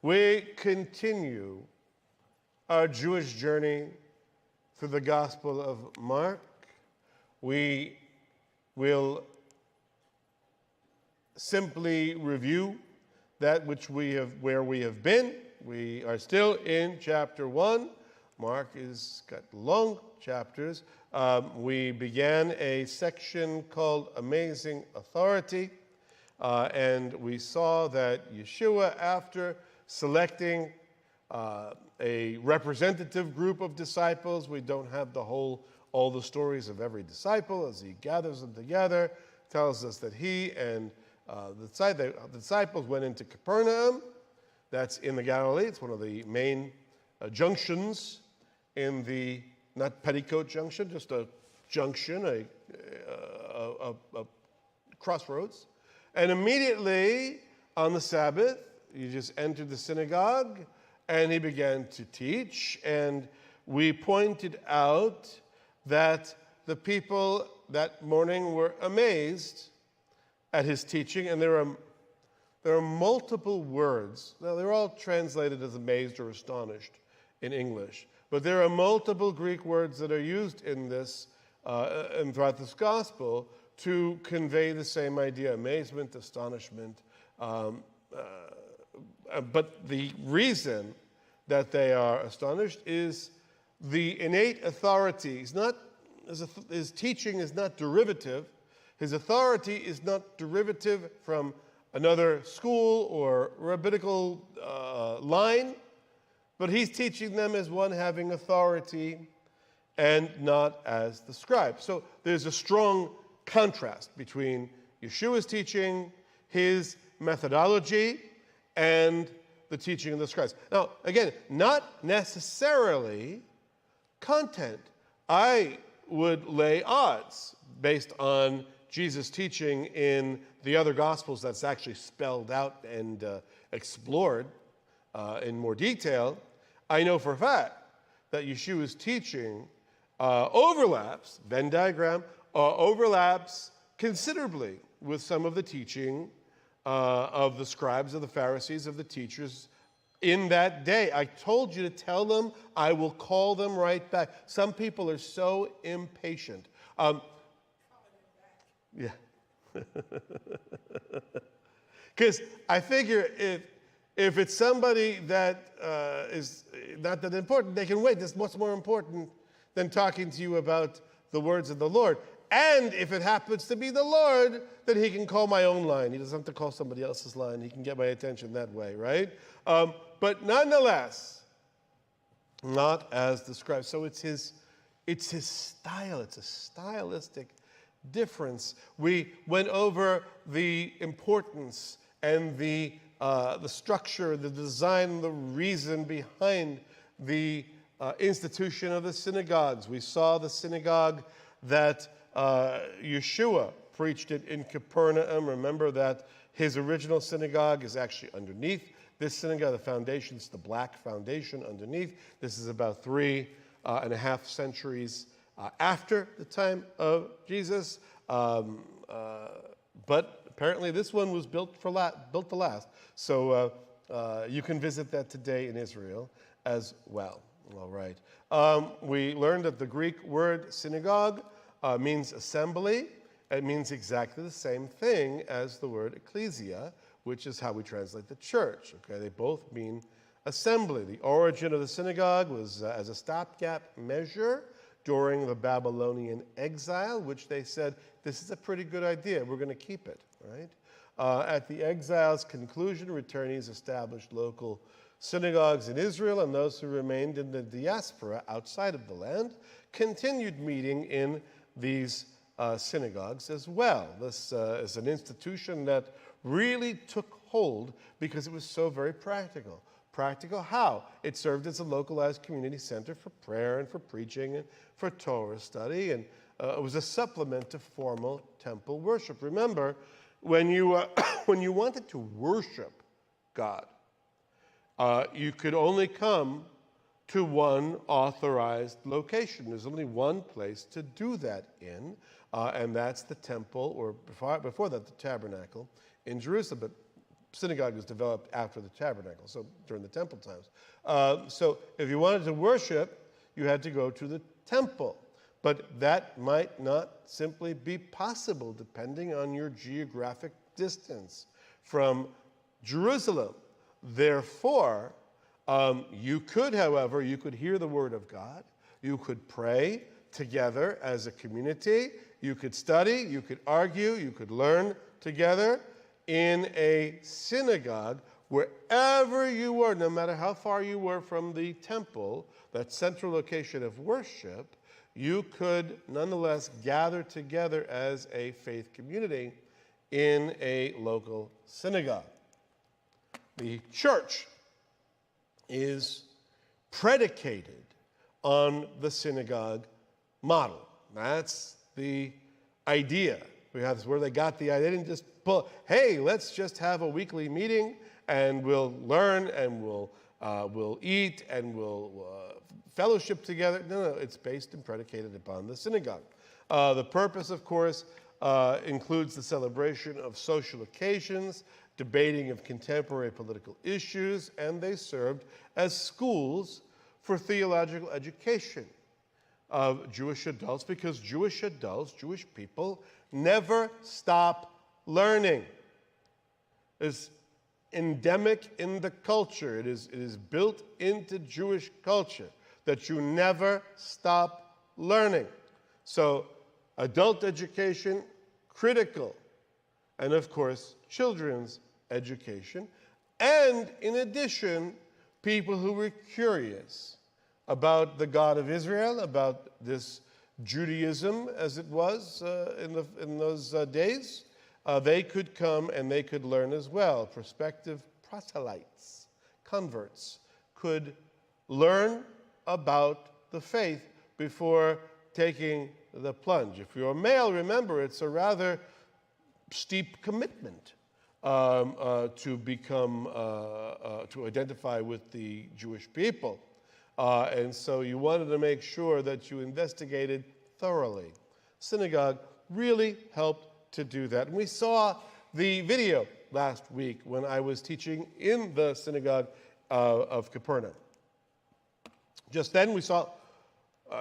We continue our Jewish journey through the Gospel of Mark. We will simply review that which where we have been. We are still in chapter 1. Mark has got long chapters. We began a section called Amazing Authority, and we saw that Yeshua, after selecting a representative group of disciples, we don't have all the stories of every disciple, as he gathers them together, tells us that he and the disciples went into Capernaum. That's in the Galilee. It's one of the main junctions in the, not Petticoat Junction, just a junction, a crossroads. And immediately on the Sabbath, he just entered the synagogue and he began to teach. And we pointed out that the people that morning were amazed at his teaching, and there are multiple words. Now, they're all translated as amazed or astonished in English, but there are multiple Greek words that are used in this and throughout this gospel to convey the same idea: amazement, astonishment. But the reason that they are astonished is the innate authority. His teaching is not derivative. His authority is not derivative from another school or rabbinical line, but he's teaching them as one having authority and not as the scribe. So there's a strong contrast between Yeshua's teaching, his methodology, and the teaching of the scribes. Now, again, not necessarily content. I would lay odds based on Jesus' teaching in the other Gospels that's actually spelled out and explored in more detail. I know for a fact that Yeshua's teaching overlaps, Venn diagram, overlaps considerably with some of the teaching of the scribes, of the Pharisees, of the teachers in that day. I told you to tell them, I will call them right back. Some people are so impatient. Yeah. Because I figure if it's somebody that is not that important, they can wait. That's much more important than talking to you about the words of the Lord. And if it happens to be the Lord, then he can call my own line. He doesn't have to call somebody else's line. He can get my attention that way, right? But nonetheless, not as the scribe. So it's his style. It's a stylistic difference. We went over the importance and the structure, the design, the reason behind the institution of the synagogues. We saw the synagogue that Yeshua preached it in Capernaum. Remember that his original synagogue is actually underneath this synagogue. The foundation's the black foundation underneath. This is about 3.5 centuries after the time of Jesus. But apparently this one was built to last. So you can visit that today in Israel as well. All right. We learned that the Greek word synagogue means assembly. It means exactly the same thing as the word ecclesia, which is how we translate the church. Okay, they both mean assembly. The origin of the synagogue was as a stopgap measure during the Babylonian exile, which they said, this is a pretty good idea. We're going to keep it, right? At the exile's conclusion, returnees established local synagogues in Israel, and those who remained in the diaspora outside of the land continued meeting in these synagogues as well. This is an institution that really took hold because it was so very practical. Practical how? It served as a localized community center for prayer and for preaching and for Torah study, and it was a supplement to formal temple worship. Remember, when you wanted to worship God, you could only come to one authorized location. There's only one place to do that in, and that's the temple, or before that, the tabernacle in Jerusalem. But synagogue was developed after the tabernacle, so during the temple times. So if you wanted to worship, you had to go to the temple. But that might not simply be possible depending on your geographic distance from Jerusalem. Therefore, you could, however, you could hear the word of God. You could pray together as a community. You could study. You could argue. You could learn together in a synagogue wherever you were, no matter how far you were from the temple, that central location of worship. You could nonetheless gather together as a faith community in a local synagogue. The church is predicated on the synagogue model. That's the idea. That's where they got the idea. They didn't just pull, hey, let's just have a weekly meeting and we'll learn and we'll eat and we'll fellowship together. No, it's based and predicated upon the synagogue. The purpose, of course, includes the celebration of social occasions, debating of contemporary political issues, and they served as schools for theological education of Jewish adults, because Jewish adults, Jewish people, never stop learning. It's endemic in the culture. It is built into Jewish culture that you never stop learning. So adult education, critical. And of course, children's education. And in addition, people who were curious about the God of Israel, about this Judaism as it was in those days, they could come and they could learn as well. Prospective proselytes, converts, could learn about the faith before taking the plunge. If you're a male, remember, it's a rather steep commitment to become, to identify with the Jewish people. And so you wanted to make sure that you investigated thoroughly. Synagogue really helped to do that. And we saw the video last week when I was teaching in the synagogue of Capernaum. Just then we saw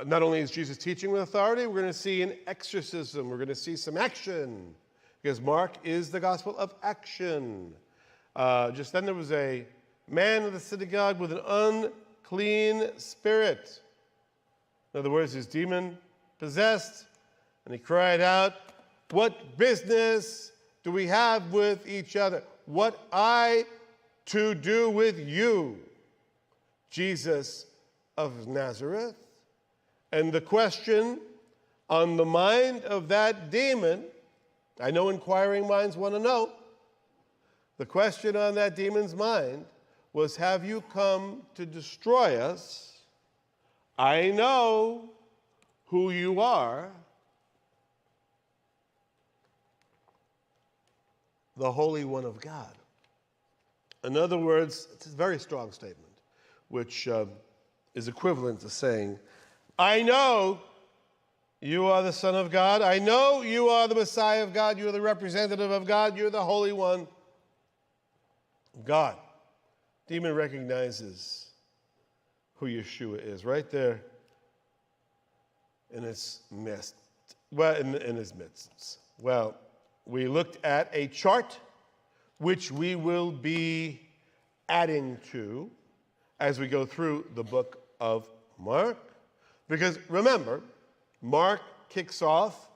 not only is Jesus teaching with authority, we're going to see an exorcism. We're going to see some action, because Mark is the gospel of action. Just then there was a man in the synagogue with an unclean spirit. In other words, he's demon-possessed, and he cried out, "What business do we have with each other? What I to do with you, Jesus of Nazareth?" And the question on the mind of that demon, I know inquiring minds want to know, the question on that demon's mind was, have you come to destroy us? I know who you are, the Holy One of God. In other words, it's a very strong statement, which is equivalent to saying, I know you are the Son of God. I know you are the Messiah of God. You are the representative of God. You're the Holy One of God. Demon recognizes who Yeshua is right there in his midst. Well, in his midst. Well, we looked at a chart which we will be adding to as we go through the book of Mark. Because remember, Mark kicks off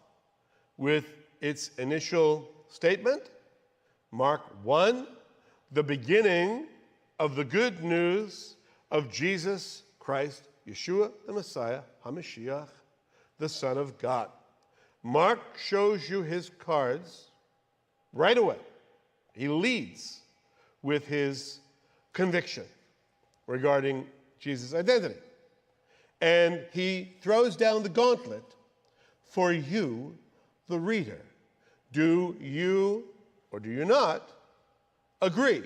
with its initial statement. Mark 1, the beginning of the good news of Jesus Christ, Yeshua, the Messiah, HaMashiach, the Son of God. Mark shows you his cards right away. He leads with his conviction regarding Jesus' identity. And he throws down the gauntlet for you, the reader. Do you or do you not agree?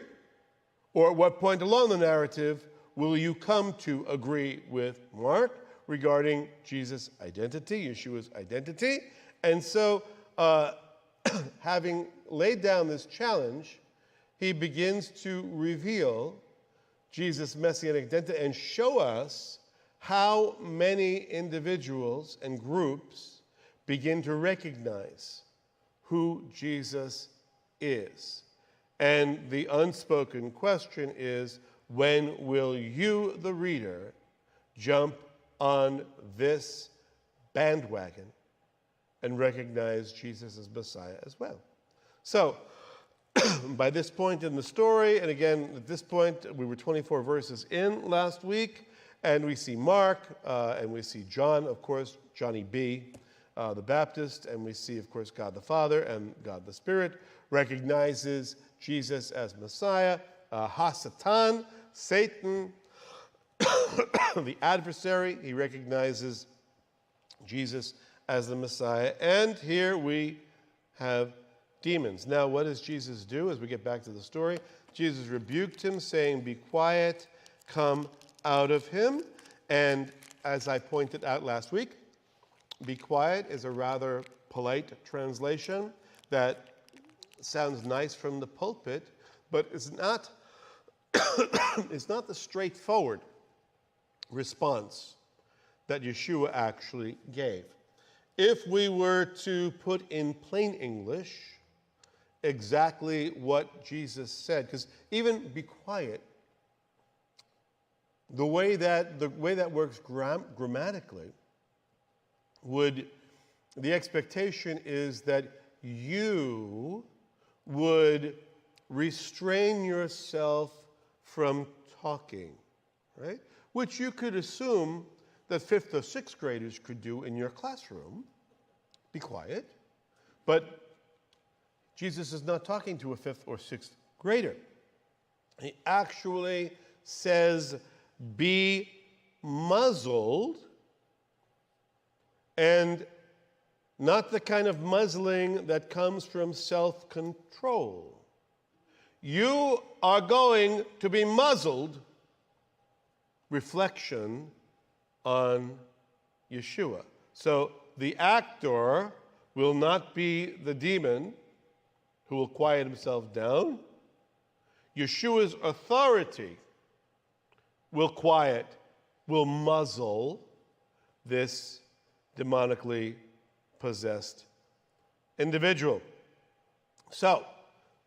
Or at what point along the narrative will you come to agree with Mark regarding Jesus' identity, Yeshua's identity? And so, having laid down this challenge, he begins to reveal Jesus' messianic identity and show us how many individuals and groups begin to recognize who Jesus is. And the unspoken question is, when will you, the reader, jump on this bandwagon and recognize Jesus as Messiah as well? So, by this point in the story, and again, at this point, we were 24 verses in last week, and we see Mark, and we see John, of course, Johnny B., the Baptist, and we see, of course, God the Father and God the Spirit recognizes Jesus as Messiah. Ha-Satan, Satan, the adversary, he recognizes Jesus as the Messiah. And here we have demons. Now, what does Jesus do as we get back to the story? Jesus rebuked him, saying, "Be quiet, come out of him." And as I pointed out last week, "be quiet" is a rather polite translation that sounds nice from the pulpit, but it's not it's not the straightforward response that Yeshua actually gave. If we were to put in plain English exactly what Jesus said, because even "be quiet," the way that works grammatically, the expectation is that you would restrain yourself from talking, right? Which you could assume that 5th or 6th graders could do in your classroom. Be quiet. But Jesus is not talking to a 5th or 6th grader. He actually says, "Be muzzled," and not the kind of muzzling that comes from self-control. You are going to be muzzled. Reflection on Yeshua. So the actor will not be the demon who will quiet himself down. Yeshua's authority will muzzle this demonically possessed individual. So,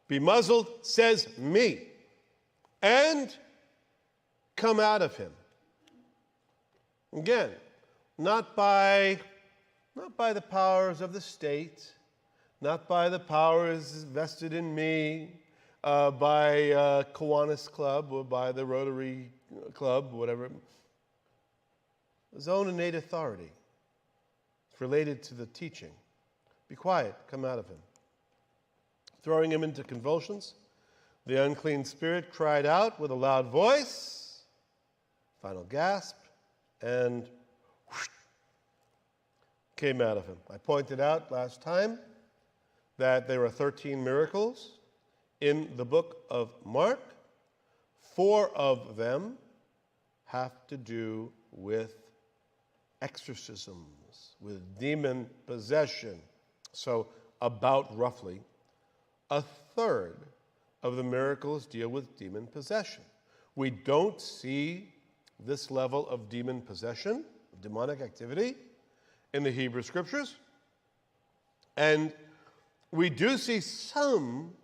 "be muzzled," says me, and come out of him. Again, not by the powers of the state, not by the powers vested in me, by Kiwanis Club or by the Rotary Club, whatever. His own innate authority. It's related to the teaching. "Be quiet, come out of him." Throwing him into convulsions, the unclean spirit cried out with a loud voice, final gasp, and whoosh, came out of him. I pointed out last time that there are 13 miracles in the book of Mark. 4 of them have to do with exorcisms, with demon possession. So about roughly a third of the miracles deal with demon possession. We don't see this level of demon possession, of demonic activity, in the Hebrew Scriptures. And we do see some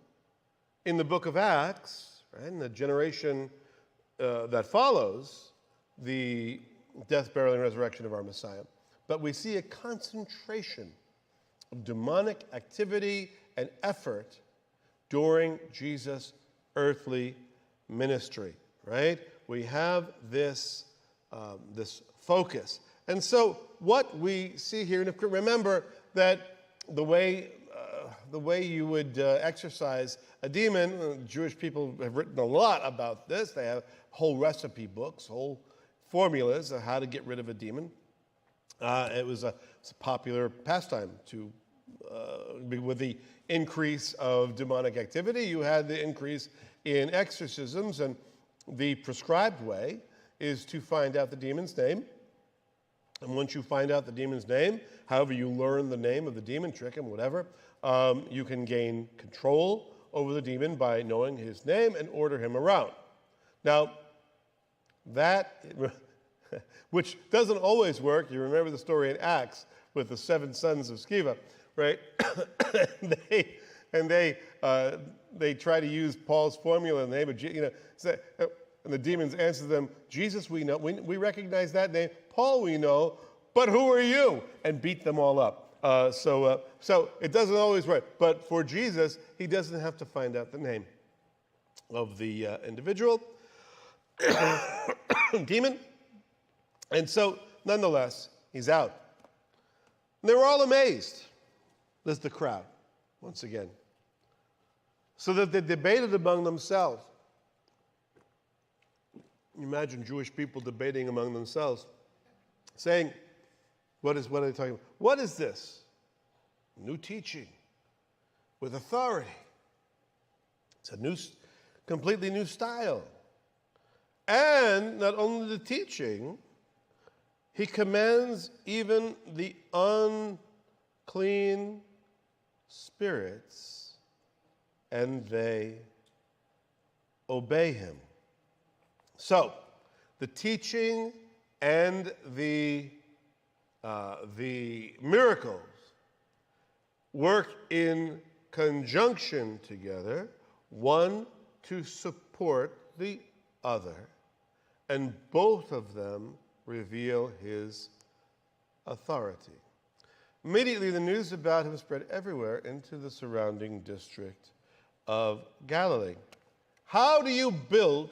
in the book of Acts, right, in the generation that follows the death, burial, and resurrection of our Messiah. But we see a concentration of demonic activity and effort during Jesus' earthly ministry, right? We have this focus. And so what we see here, and remember that the way you would exorcise a demon, Jewish people have written a lot about this. They have whole recipe books, whole formulas of how to get rid of a demon. It was a popular pastime to, with the increase of demonic activity, you had the increase in exorcisms, and the prescribed way is to find out the demon's name. And once you find out the demon's name, however you learn the name of the demon, trick him, whatever, you can gain control over the demon by knowing his name and order him around. Now, that, which doesn't always work. You remember the story in Acts with the 7 sons of Sceva, right? They try to use Paul's formula in the name of Jesus. And the demons answer them, Jesus we know, we recognize that name. Paul we know, but who are you? And beat them all up. So it doesn't always work. But for Jesus, he doesn't have to find out the name of the individual demon. And so, nonetheless, he's out. And they were all amazed. There's the crowd, once again. So that they debated among themselves. Imagine Jewish people debating among themselves, saying, what are they talking about? What is this? New teaching with authority. It's a completely new style. And not only the teaching, he commands even the unclean spirits, and they obey him. So, the teaching and the miracles work in conjunction together, one to support the other, and both of them reveal his authority. Immediately, the news about him spread everywhere into the surrounding district of Galilee. How do you build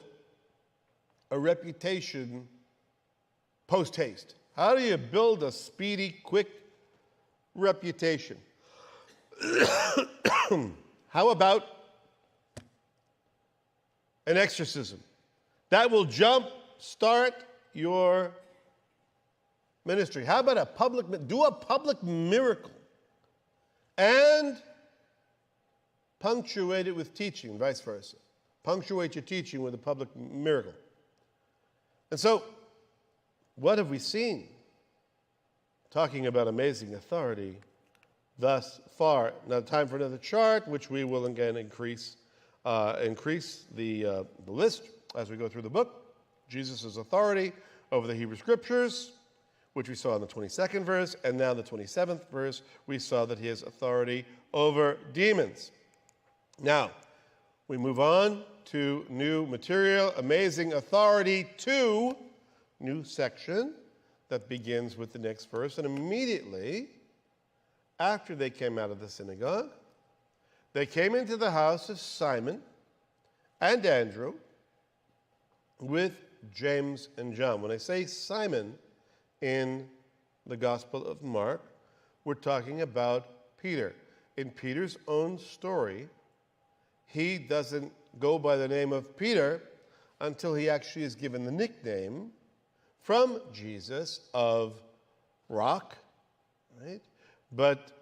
a reputation post-haste? How do you build a speedy, quick reputation? How about an exorcism? That will start your ministry. How about do a public miracle and punctuate it with teaching, vice versa. Punctuate your teaching with a public miracle. And so, what have we seen? Talking about amazing authority thus far. Now, time for another chart, which we will again increase the list as we go through the book. Jesus' authority over the Hebrew Scriptures, which we saw in the 22nd verse, and now the 27th verse, we saw that he has authority over demons. Now, we move on to new material, amazing authority 2, new section that begins with the next verse. And immediately after they came out of the synagogue, they came into the house of Simon and Andrew with James and John. When I say Simon in the Gospel of Mark, we're talking about Peter. In Peter's own story, he doesn't go by the name of Peter until he actually is given the nickname from Jesus of Rock, right? But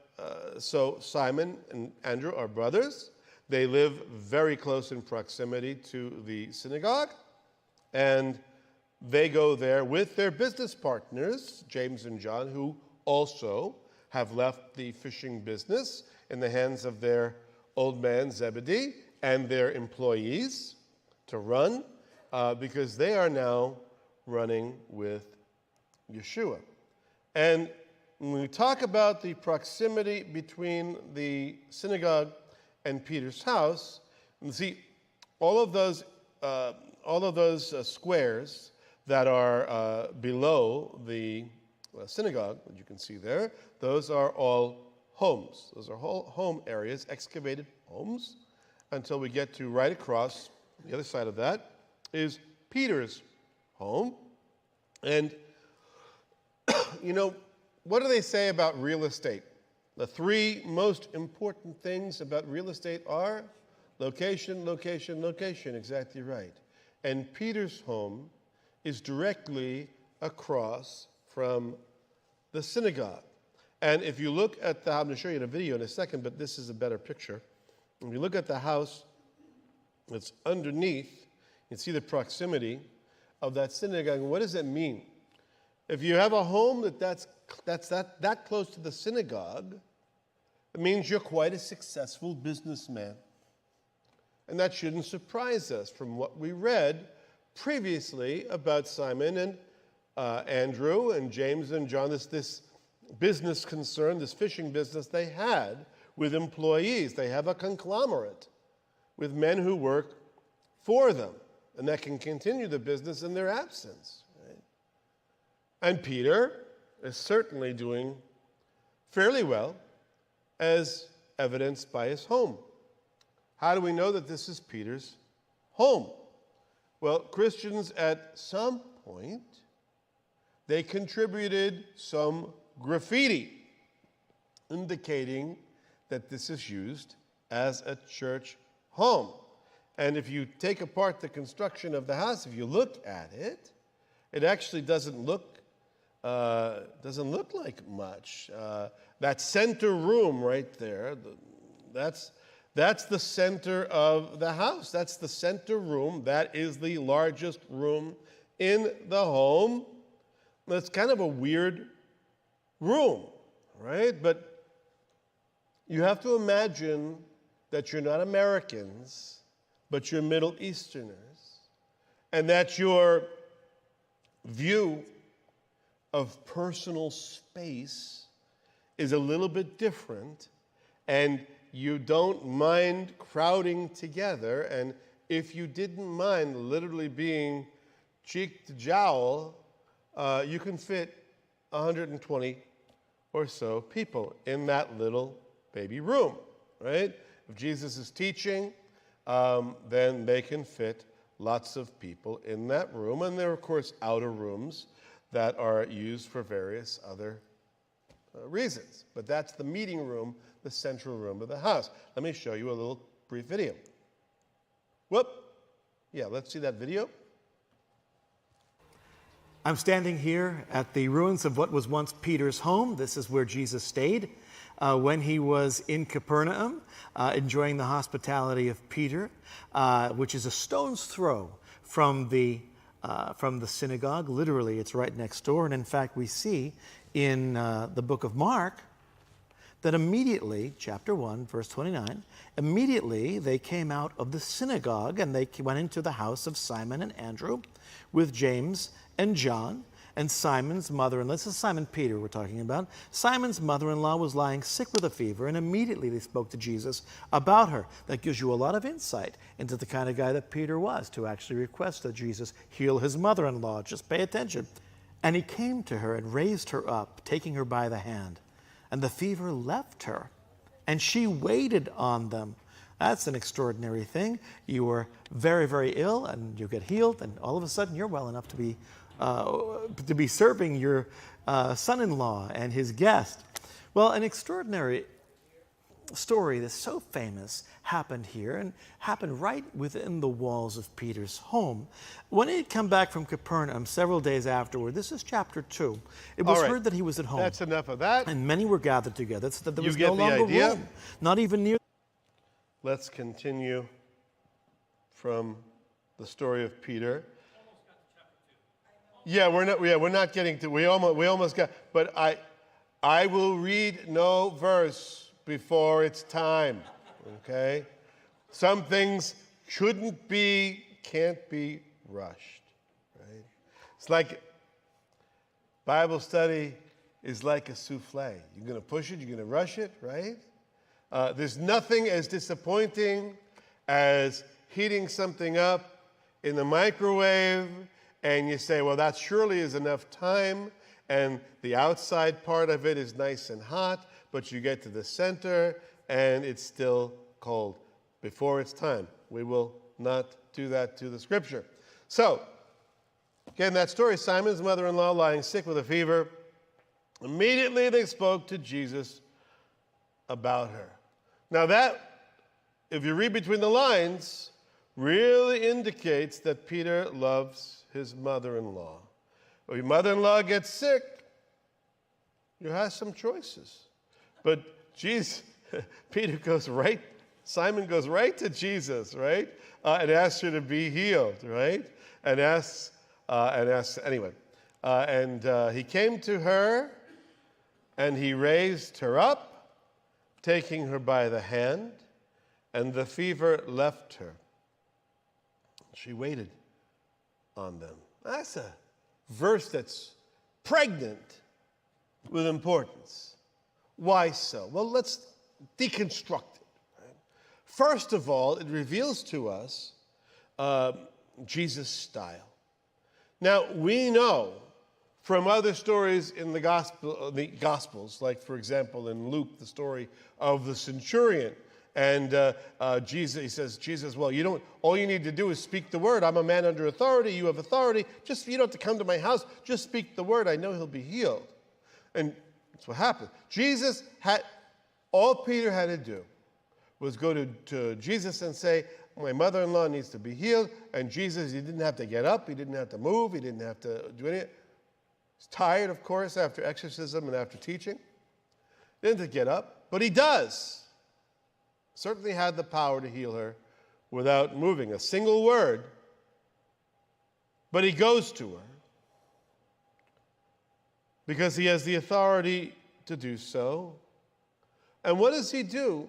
so Simon and Andrew are brothers. They live very close in proximity to the synagogue, and they go there with their business partners, James and John, who also have left the fishing business in the hands of their old man Zebedee and their employees to run, because they are now running with Yeshua. And when we talk about the proximity between the synagogue and Peter's house, you see all of those squares that are below the synagogue, that you can see there, those are all homes. Those are whole home areas, excavated homes, until we get to right across the other side of that is Peter's home. And, what do they say about real estate? The 3 most important things about real estate are location, location, location. Exactly right. And Peter's home is directly across from the synagogue. And if you look at I'm going to show you in a video in a second, but this is a better picture. If you look at the house that's underneath, you can see the proximity of that synagogue. And what does that mean? If you have a home that's close to the synagogue, it means you're quite a successful businessman. And that shouldn't surprise us from what we read previously about Simon and Andrew and James and John, this business concern, this fishing business they had with employees. They have a conglomerate with men who work for them, and that can continue the business in their absence. Right? And Peter is certainly doing fairly well, as evidenced by his home. How do we know that this is Peter's home? Well, Christians at some point, they contributed some graffiti indicating that this is used as a church home. And if you take apart the construction of the house, if you look at it, it actually doesn't look like much. That center room right there, that's the center of the house. That's the center room. That is the largest room in the home. It's kind of a weird room, right? But you have to imagine that you're not Americans, but you're Middle Easterners, and that your view of personal space is a little bit different, and you don't mind crowding together. And if you didn't mind literally being cheek to jowl, you can fit 120 or so people in that little baby room, right? If Jesus is teaching, then they can fit lots of people in that room. And there are, of course, outer rooms that are used for various other reasons. But that's the meeting room, the central room of the house. Let me show you a little brief video. Whoop. Yeah, let's see that video. I'm standing here at the ruins of what was once Peter's home. This is where Jesus stayed when he was in Capernaum, enjoying the hospitality of Peter, which is a stone's throw from the synagogue. Literally, it's right next door. And in fact, we see in the book of Mark that immediately, chapter 1, verse 29, immediately they came out of the synagogue and they went into the house of Simon and Andrew with James and John and Simon's mother-in-law. This is Simon Peter we're talking about. Simon's mother-in-law was lying sick with a fever, and immediately they spoke to Jesus about her. That gives you a lot of insight into the kind of guy that Peter was, to actually request that Jesus heal his mother-in-law. Just pay attention. And he came to her and raised her up, taking her by the hand. And the fever left her, and she waited on them. That's an extraordinary thing. You were very, very ill, and you get healed, and all of a sudden you're well enough to be serving your son-in-law and his guest. Well, an extraordinary story that's so famous happened here, and happened right within the walls of Peter's home. When he had come back from Capernaum several days afterward, this is chapter 2, it was heard that he was at home. That's enough of that. And many were gathered together, so that there was You get no the longer idea? room, not even near. Let's continue from the story of Peter. Yeah, we're not getting to. We almost got. But I will read no verse before it's time. Okay, some things can't be rushed. Right? It's like Bible study is like a souffle. You're going to push it. You're going to rush it. Right? There's nothing as disappointing as heating something up in the microwave, and you say, well, that surely is enough time, and the outside part of it is nice and hot, but you get to the center, and it's still cold before it's time. We will not do that to the scripture. So, again, that story, Simon's mother-in-law lying sick with a fever. Immediately they spoke to Jesus about her. Now that, if you read between the lines, really indicates that Peter loves his mother-in-law. When your mother-in-law gets sick, you have some choices. But Simon goes right to Jesus, right? And asks her to be healed, right? And asks anyway. He came to her, and he raised her up, taking her by the hand, and the fever left her. She waited on them. That's a verse that's pregnant with importance. Why so? Well, let's deconstruct it. Right? First of all, it reveals to us Jesus' style. Now, we know from other stories in the Gospels, like, for example, in Luke, the story of the centurion. And Jesus, well, all you need to do is speak the word. I'm a man under authority. You have authority. You don't have to come to my house. Just speak the word. I know he'll be healed. And that's what happened. All Peter had to do was go to Jesus and say, my mother-in-law needs to be healed. And Jesus, he didn't have to get up. He didn't have to move. He didn't have to do anything. He's tired, of course, after exorcism and after teaching. He didn't have to get up, but he does. Certainly had the power to heal her without moving a single word. But he goes to her because he has the authority to do so. And what does he do?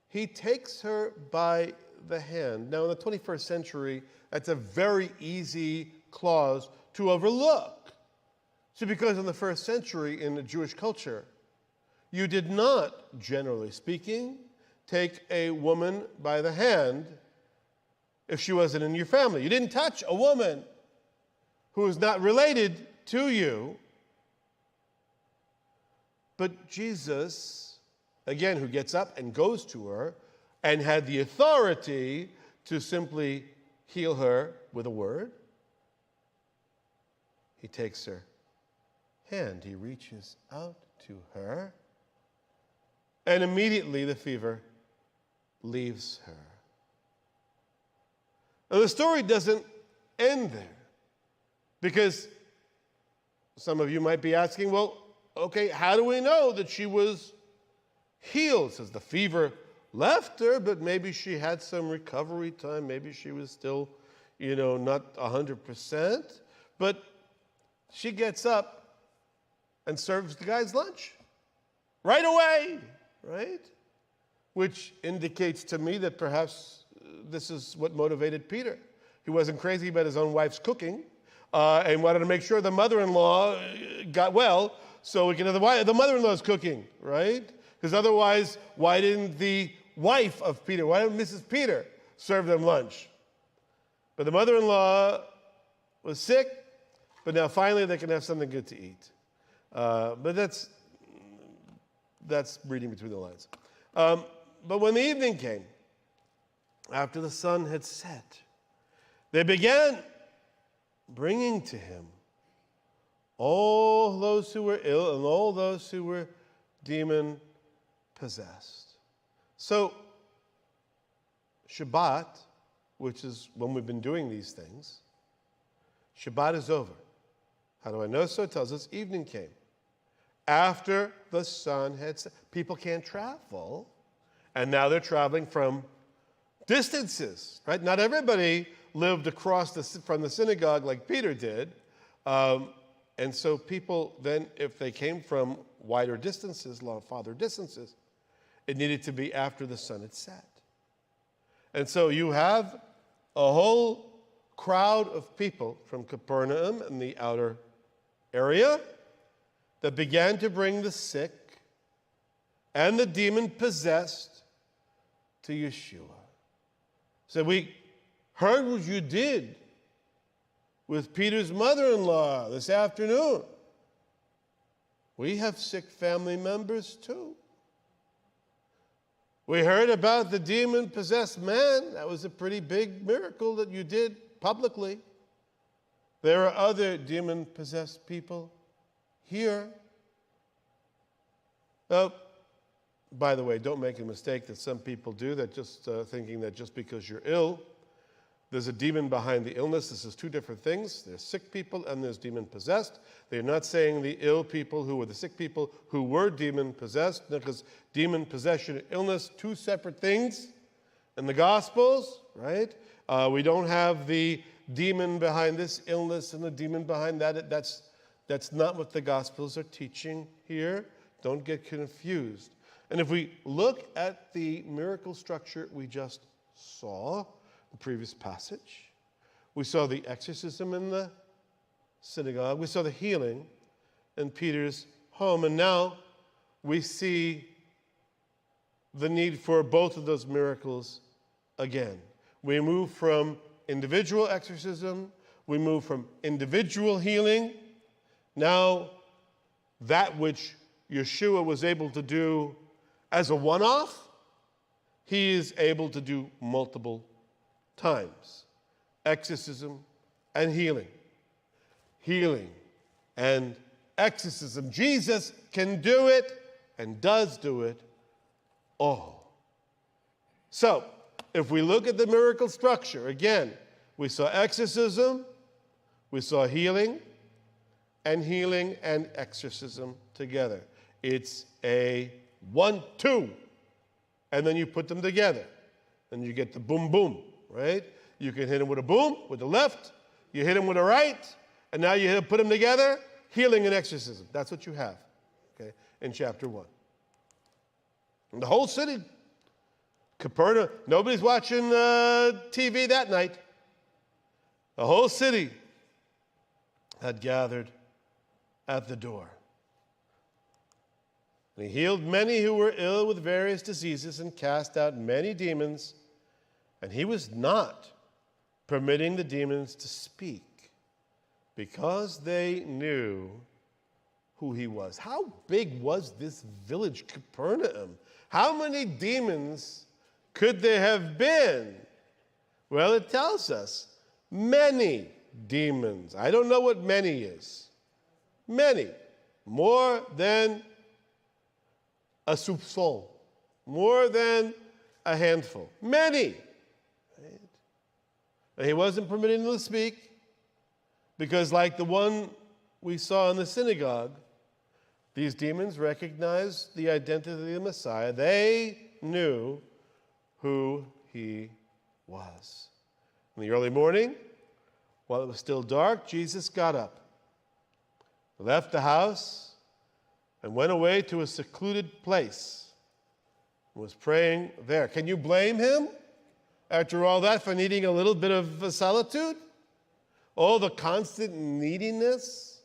He takes her by the hand. Now, in the 21st century, that's a very easy clause to overlook. See, because in the first century in the Jewish culture, you did not, generally speaking, take a woman by the hand if she wasn't in your family. You didn't touch a woman who was not related to you. But Jesus, again, who gets up and goes to her and had the authority to simply heal her with a word, he takes her hand, he reaches out to her, and immediately the fever leaves her. Now, the story doesn't end there, because some of you might be asking, well, okay, how do we know that she was healed? It says the fever left her, but maybe she had some recovery time. Maybe she was still, not 100%. But she gets up and serves the guy's lunch right away, right? Which indicates to me that perhaps this is what motivated Peter. He wasn't crazy about his own wife's cooking and wanted to make sure the mother-in-law got well so we can have the mother-in-law's cooking, right? Because otherwise, why didn't the wife of Peter, why didn't Mrs. Peter serve them lunch? But the mother-in-law was sick, but now finally they can have something good to eat. But that's reading between the lines. But when the evening came, after the sun had set, they began bringing to him all those who were ill and all those who were demon-possessed. So, Shabbat, which is when we've been doing these things, Shabbat is over. How do I know so? It tells us evening came. After the sun had set. People can't travel, and now they're traveling from distances, right? Not everybody lived across from the synagogue like Peter did. And so people then, if they came from wider distances, farther distances, it needed to be after the sun had set. And so you have a whole crowd of people from Capernaum and the outer area that began to bring the sick and the demon-possessed to Yeshua. So we heard what you did with Peter's mother-in-law this afternoon. We have sick family members too. We heard about the demon-possessed man. That was a pretty big miracle that you did publicly. There are other demon-possessed people here. Oh, by the way, don't make a mistake that some people do, that just thinking that just because you're ill, there's a demon behind the illness. This is two different things. There's sick people and there's demon-possessed. They're not saying the ill people who were the sick people who were demon-possessed, because demon-possession and illness, two separate things in the Gospels, right? We don't have the demon behind this illness and the demon behind that. That's not what the Gospels are teaching here. Don't get confused. And if we look at the miracle structure we just saw, the previous passage, we saw the exorcism in the synagogue, we saw the healing in Peter's home, and now we see the need for both of those miracles again. We move from individual exorcism, we move from individual healing. Now, that which Yeshua was able to do as a one-off, he is able to do multiple times. Exorcism and healing. Healing and exorcism. Jesus can do it and does do it all. So, if we look at the miracle structure, again, we saw exorcism, we saw healing and exorcism together. It's a 1-2, and then you put them together, and you get the boom boom, right? You can hit them with a boom with the left, you hit them with a right, and now you put them together, healing and exorcism. That's what you have, okay, in chapter 1. And the whole city, Capernaum, nobody's watching TV that night. The whole city had gathered at the door. And he healed many who were ill with various diseases and cast out many demons, and he was not permitting the demons to speak because they knew who he was. How big was this village, Capernaum? How many demons could there have been? Well, it tells us many demons. I don't know what many is. Many. More than a soupçon. More than a handful. Many. Right? And he wasn't permitting them to speak because, like the one we saw in the synagogue, these demons recognized the identity of the Messiah. They knew who he was. In the early morning, while it was still dark, Jesus got up, left the house, and went away to a secluded place and was praying there. Can you blame him after all that for needing a little bit of solitude? All the constant neediness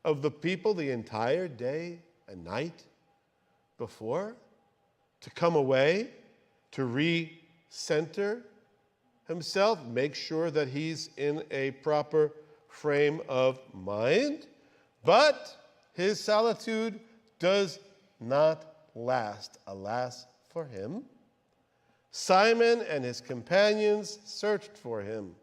of the people the entire day and night before, to come away, to recenter himself, make sure that he's in a proper frame of mind. But his solitude does not last, alas for him. Simon and his companions searched for him.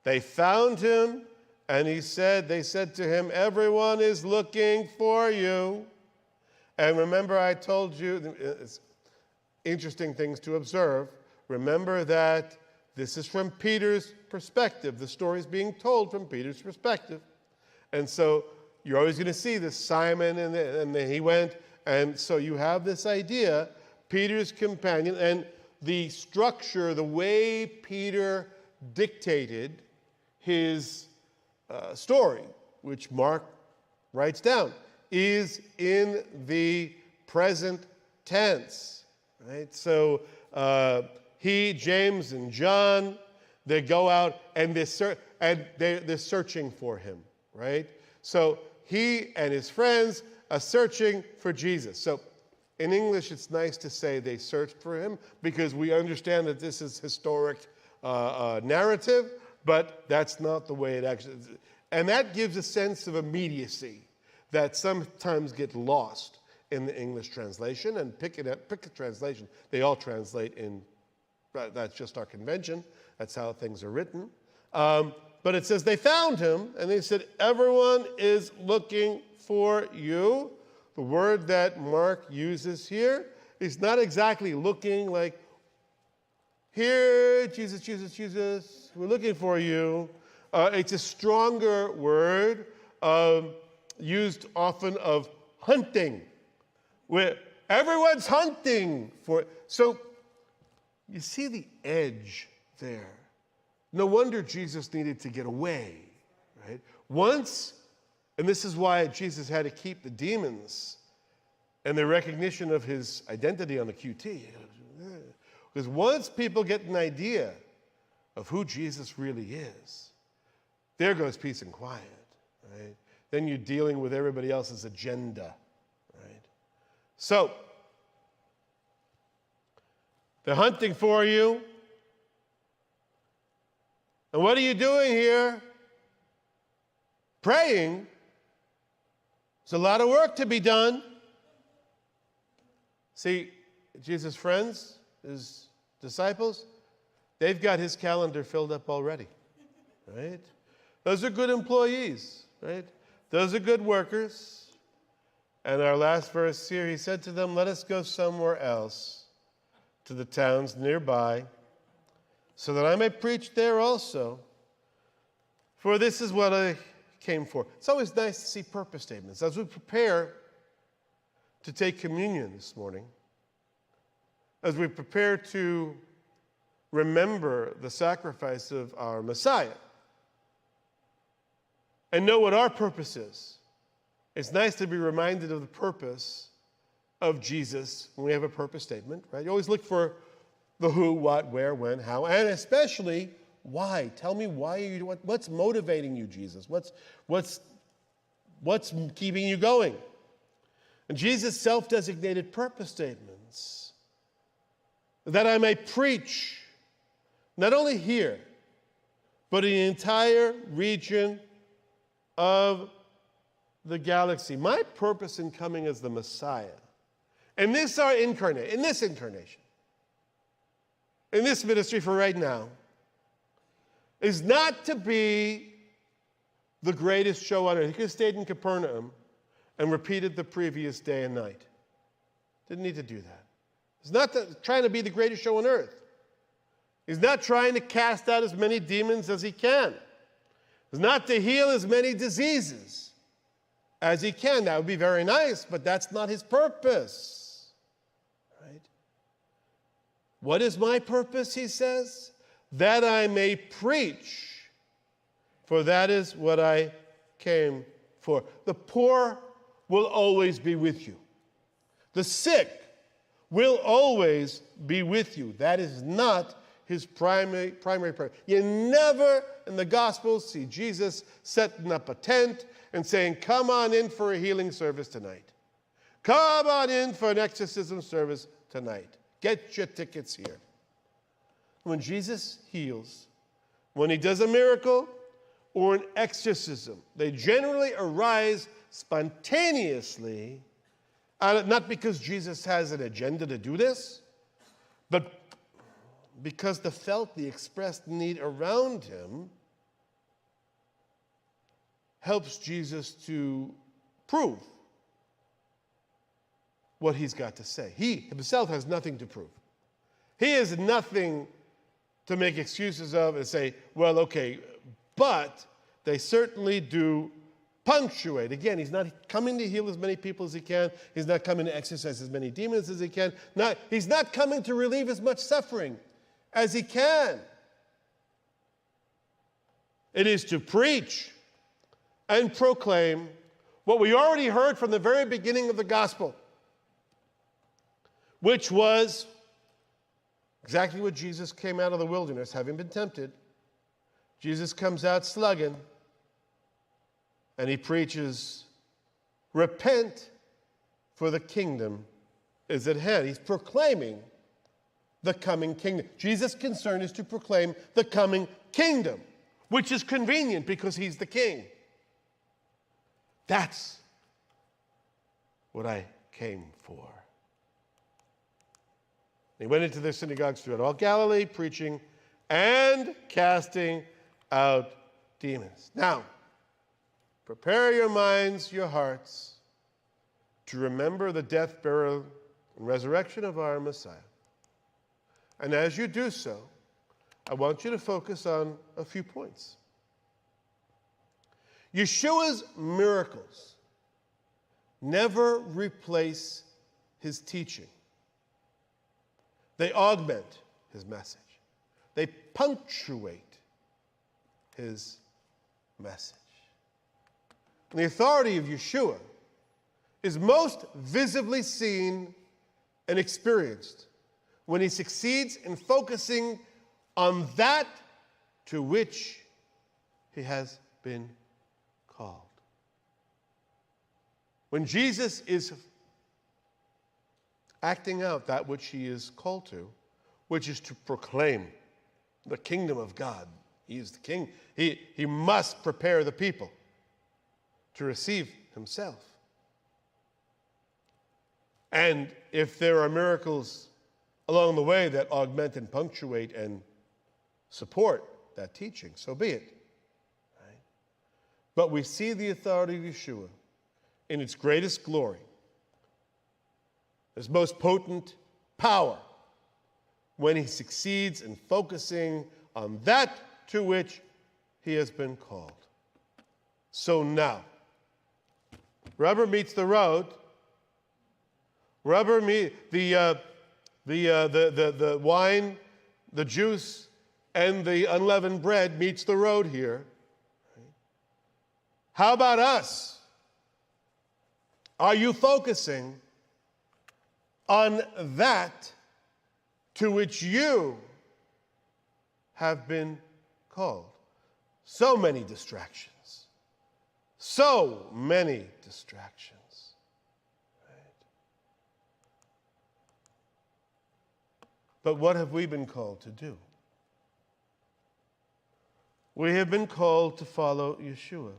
They found him, and they said to him, "Everyone is looking for you." And remember, I told you, it's interesting things to observe. Remember that this is from Peter's perspective. The story is being told from Peter's perspective. And so you're always going to see this Simon, and then he went. And so you have this idea, Peter's companion, and the structure, the way Peter dictated his story, which Mark writes down, is in the present tense. Right? So he, James, and John, they go out and they're searching for him. Right? So he and his friends are searching for Jesus. So in English, it's nice to say they searched for him because we understand that this is historic narrative, but that's not the way it actually is. And that gives a sense of immediacy that sometimes get lost in the English translation. And pick a translation. They all translate in, that's just our convention. That's how things are written. But it says they found him, and they said, "Everyone is looking for you." The word that Mark uses here is not exactly looking like, "Here, Jesus, Jesus, Jesus, we're looking for you." It's a stronger word used often of hunting, where everyone's hunting for. So you see the edge there. No wonder Jesus needed to get away, right? Once, and this is why Jesus had to keep the demons and the recognition of his identity on the QT. Because once people get an idea of who Jesus really is, there goes peace and quiet, right? Then you're dealing with everybody else's agenda, right? So, they're hunting for you. And what are you doing here? Praying. There's a lot of work to be done. See, Jesus' friends, his disciples, they've got his calendar filled up already, right? Those are good employees, right? Those are good workers. And our last verse here, he said to them, let us go somewhere else, to the towns nearby, so that I may preach there also. For this is what I came for. It's always nice to see purpose statements. As we prepare to take communion this morning, as we prepare to remember the sacrifice of our Messiah, and know what our purpose is, it's nice to be reminded of the purpose of Jesus when we have a purpose statement, right? You always look for the who, what, where, when, how, and especially why. Tell me why you do what's motivating you, Jesus? What's keeping you going? And Jesus' self-designated purpose statements, that I may preach, not only here, but in the entire region of the galaxy. My purpose in coming as the Messiah, in this incarnation, in this ministry for right now, is not to be the greatest show on earth. He could have stayed in Capernaum and repeated the previous day and night. Didn't need to do that. He's not trying to be the greatest show on earth. He's not trying to cast out as many demons as he can. He's not to heal as many diseases as he can. That would be very nice, but that's not his purpose. Right? What is my purpose, he says? That I may preach, for that is what I came for. The poor will always be with you. The sick will always be with you. That is not his primary purpose. You never in the Gospels see Jesus setting up a tent and saying, come on in for a healing service tonight. Come on in for an exorcism service tonight. Get your tickets here. When Jesus heals, when he does a miracle or an exorcism, they generally arise spontaneously, not because Jesus has an agenda to do this, but because the expressed need around him helps Jesus to prove what he's got to say. He himself has nothing to prove. He has nothing to make excuses of and say, well, okay, but they certainly do punctuate. Again, he's not coming to heal as many people as he can. He's not coming to exorcise as many demons as he can. He's not coming to relieve as much suffering as he can. It is to preach and proclaim what we already heard from the very beginning of the gospel, which was exactly what Jesus came out of the wilderness, having been tempted. Jesus comes out slugging, and he preaches, repent, for the kingdom is at hand. He's proclaiming the coming kingdom. Jesus' concern is to proclaim the coming kingdom, which is convenient because he's the king. That's what I came for. He went into their synagogues throughout all Galilee, preaching and casting out demons. Now, prepare your minds, your hearts, to remember the death, burial, and resurrection of our Messiah. And as you do so, I want you to focus on a few points. Yeshua's miracles never replace his teaching. They augment his message. They punctuate his message. And the authority of Yeshua is most visibly seen and experienced when he succeeds in focusing on that to which he has been called. When Jesus is acting out that which he is called to, which is to proclaim the kingdom of God. He is the king. He must prepare the people to receive himself. And if there are miracles along the way that augment and punctuate and support that teaching, so be it. Right? But we see the authority of Yeshua in its greatest glory, its most potent power, when he succeeds in focusing on that to which he has been called. So now, rubber meets the road. The wine, the juice, and the unleavened bread meets the road here. How about us? Are you focusing on that to which you have been called? So many distractions. So many distractions. But what have we been called to do? We have been called to follow Yeshua.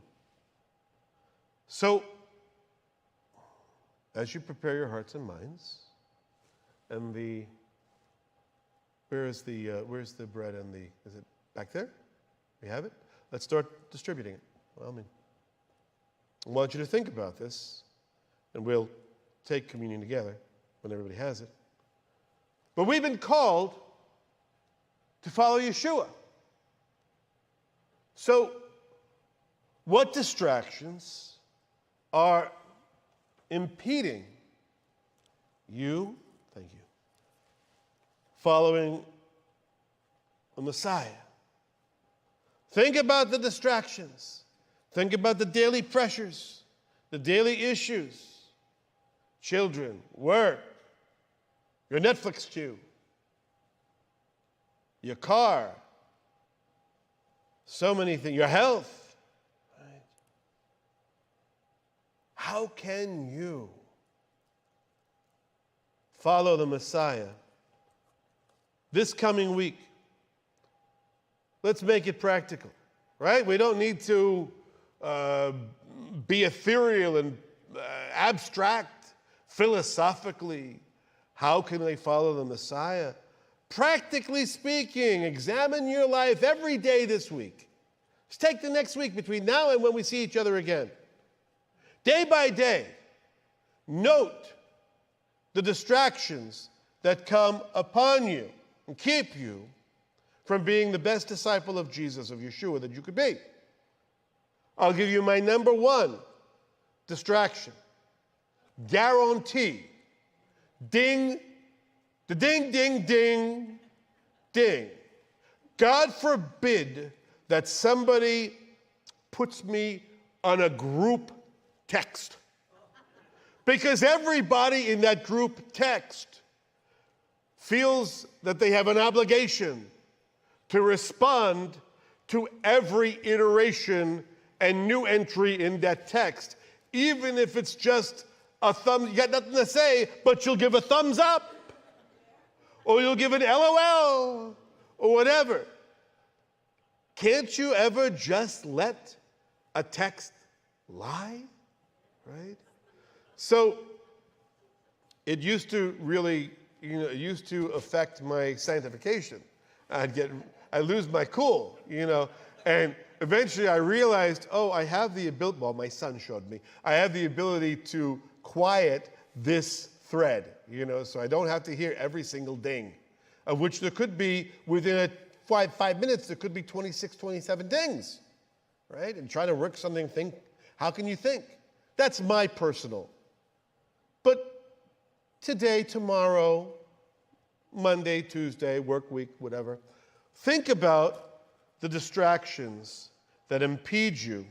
So, as you prepare your hearts and minds, and where's the bread and is it back there? We have it? Let's start distributing it. Well, I want you to think about this, and we'll take communion together when everybody has it. But we've been called to follow Yeshua. So, what distractions are impeding you, thank you, following the Messiah? Think about the distractions. Think about the daily pressures, the daily issues, children, work, your Netflix queue, your car, so many things, your health. Right? How can you follow the Messiah this coming week? Let's make it practical, right? We don't need to be ethereal and abstract philosophically. How can they follow the Messiah? Practically speaking, examine your life every day this week. Let's take the next week between now and when we see each other again. Day by day, note the distractions that come upon you and keep you from being the best disciple of Jesus, of Yeshua, that you could be. I'll give you my number one distraction. Guarantee. Ding, the ding, ding, ding, ding. God forbid that somebody puts me on a group text. Because everybody in that group text feels that they have an obligation to respond to every iteration and new entry in that text, even if it's just a thumb. You got nothing to say, but you'll give a thumbs up, or you'll give an LOL, or whatever. Can't you ever just let a text lie, right? So it used to really, it used to affect my sanctification. I'd lose my cool, and eventually I realized, I have the ability, well, my son showed me, I have the ability to quiet this thread, so I don't have to hear every single ding, of which there could be, within five minutes, there could be 26, 27 dings, right? And trying to work something, how can you think? That's my personal. But today, tomorrow, Monday, Tuesday, work week, whatever, think about the distractions that impede you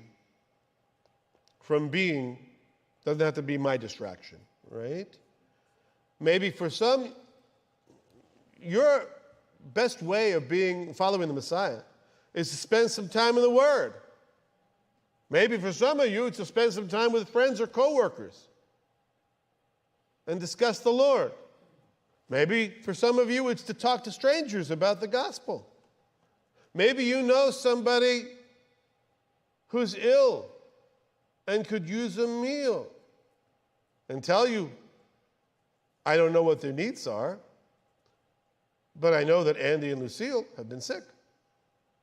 from being Doesn't have to be my distraction, right? Maybe for some, your best way of following the Messiah is to spend some time in the Word. Maybe for some of you, it's to spend some time with friends or coworkers and discuss the Lord. Maybe for some of you, it's to talk to strangers about the gospel. Maybe you know somebody who's ill and could use a meal and tell you, I don't know what their needs are, but I know that Andy and Lucille have been sick.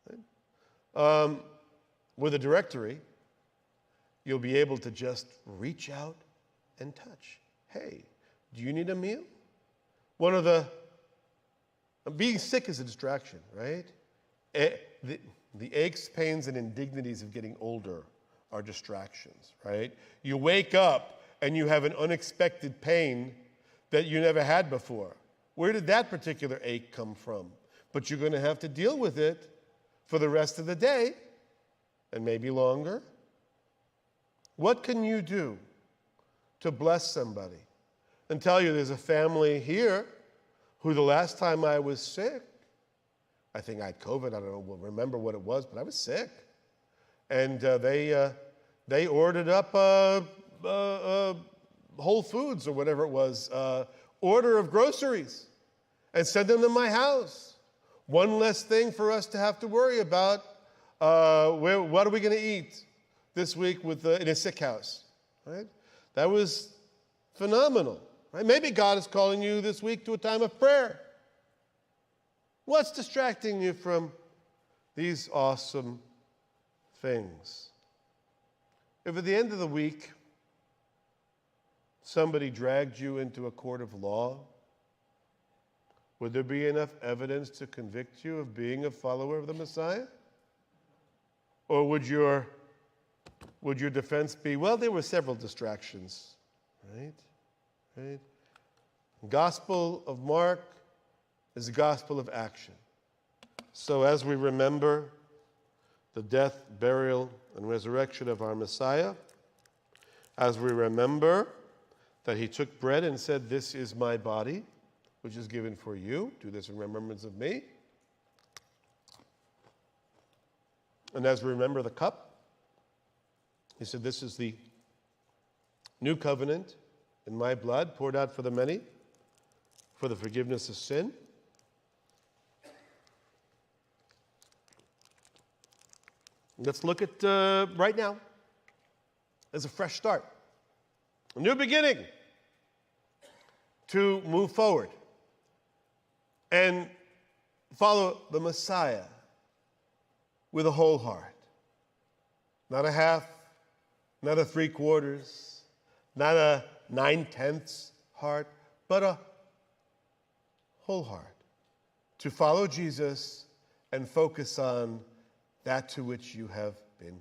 Right? With a directory, you'll be able to just reach out and touch. Hey, do you need a meal? Being sick is a distraction, right? The aches, pains, and indignities of getting older are distractions, right? You wake up and you have an unexpected pain that you never had before. Where did that particular ache come from? But you're going to have to deal with it for the rest of the day and maybe longer. What can you do to bless somebody? And tell you there's a family here who the last time I was sick, I think I had COVID, I don't remember what it was, but I was sick. And they ordered up Whole Foods or whatever it was, order of groceries and sent them to my house. One less thing for us to have to worry about. What are we going to eat this week in a sick house? Right? That was phenomenal. Right? Maybe God is calling you this week to a time of prayer. What's distracting you from these awesome things? If at the end of the week, somebody dragged you into a court of law, would there be enough evidence to convict you of being a follower of the Messiah? Or would your defense be, well, there were several distractions, right? Right? The Gospel of Mark is the gospel of action. So as we remember the death, burial, and resurrection of our Messiah, as we remember that he took bread and said, this is my body, which is given for you. Do this in remembrance of me. And as we remember the cup, he said, this is the new covenant in my blood, poured out for the many, for the forgiveness of sin. Let's look at right now as a fresh start, a new beginning to move forward and follow the Messiah with a whole heart. Not a half, not a 3/4, not a 9/10 heart, but a whole heart. To follow Jesus and focus on that to which you have been